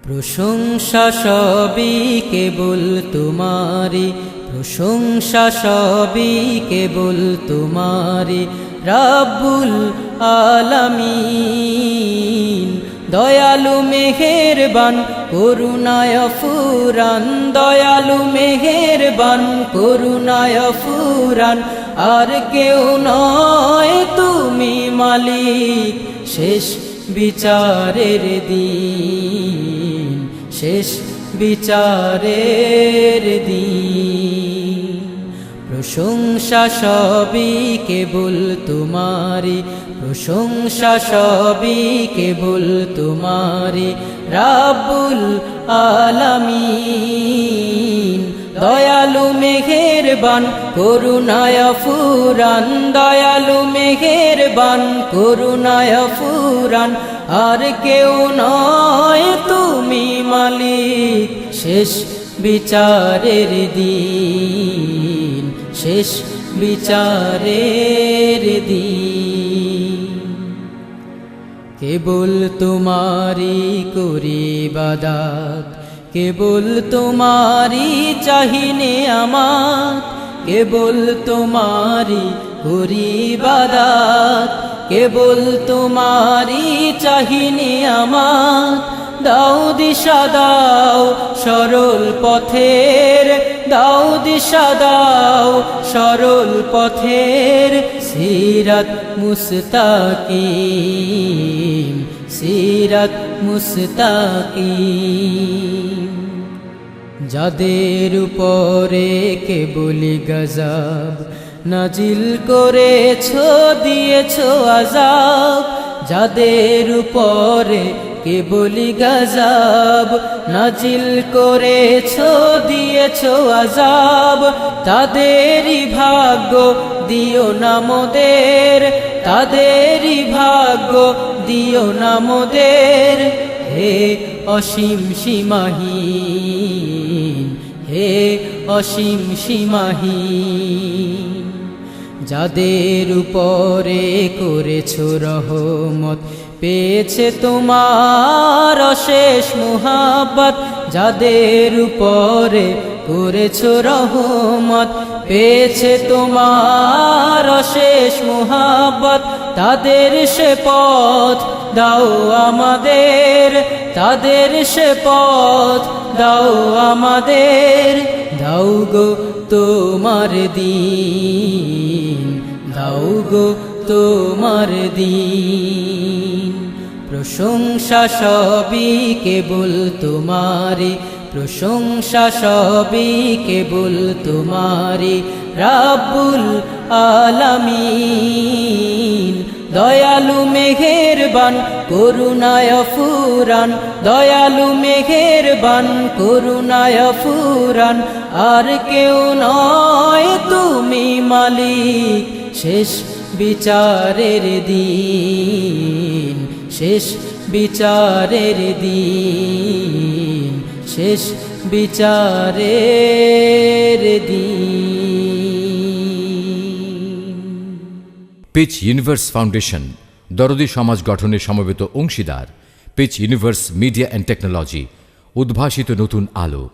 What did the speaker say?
প্রশংসা সবই কেবল তোমারি, প্রশংসা সবই কেবল তোমারি রাব্বুল আলামিন। দয়ালু মেহেরবান করুণায় ফুরান, দয়ালু মেহেরবান করুণায় ফুরান। আর কেউ নয় তুমি মালিক, শেষ বিচারের দিন, শেষ বিচারের দিন। প্রশংসা সবই কেবল তোমারি, প্রশংসা সবই কেবল তোমারি রাব্বুল আলামিন। দয়ালু মেহেরবান করুণায় ফুরান, দয়ালু মেহেরবান করুণায় ফুরান। আর কেউ নয় তুমি মালিক, শেষ বিচারের দিন, শেষ বিচারের দিন। কেবল তোমারি করি ইবাদত, কেবল তোমারি চাহিনে আমার, কেবল তোমারি করি ইবাদত, কেবল তোমারি চাহিনে আমার। দাও দিশা দাও সরল পথের, দাও দিশা দাও সরল পথের। সিরাত মুস্তাকিম, সিরাত মুস্তাকিম। যাদের উপরে কেবলি গজব নাজিল করেছো, দিয়েছো আযাব। যাদের উপরে কেবলি গজব নাজিল করেছো, দিয়েছো আযাব। তাদেরই ভাগ্য দিও না মোদের, তাদেরই ভাগ্য দিও না মোদের। হে অসীম সীমাহীন, হে অসীম সীমাহীন। যাদের উপরে করেছো রহমত, পেয়েছে তোমার অশেষ মুহাব্বত। যাদের উপরে করেছো রহমত, পেয়েছে তোমার অশেষ মুহাব্বত। তাদের সে পথ দাও আমাদের, তাদের সে পথ দাও আমাদের। দাও গো তোমার দিন, দাও গো তোমার দিন। প্রশংসা সবই কেবল তোমারি, প্রশংসা সবই কেবল তোমারি রাব্বুল আলামিন। দয়ালু মেহেরবান করুণায় ফুরান, দয়ালু মেহেরবান করুণায় ফুরান। আর কেউ নয় তুমি মালিক, শেষ বিচারের দিন, শেষ বিচারের দিন, শেষ বিচারের দিন। পিচ ইউনিভার্স ফাউন্ডেশন দরদি সমাজ গঠনে সমবেত অংশীদার। পিচ ইউনিভার্স মিডিয়া অ্যান্ড টেকনোলজি, উদ্ভাসিত নতুন আলো।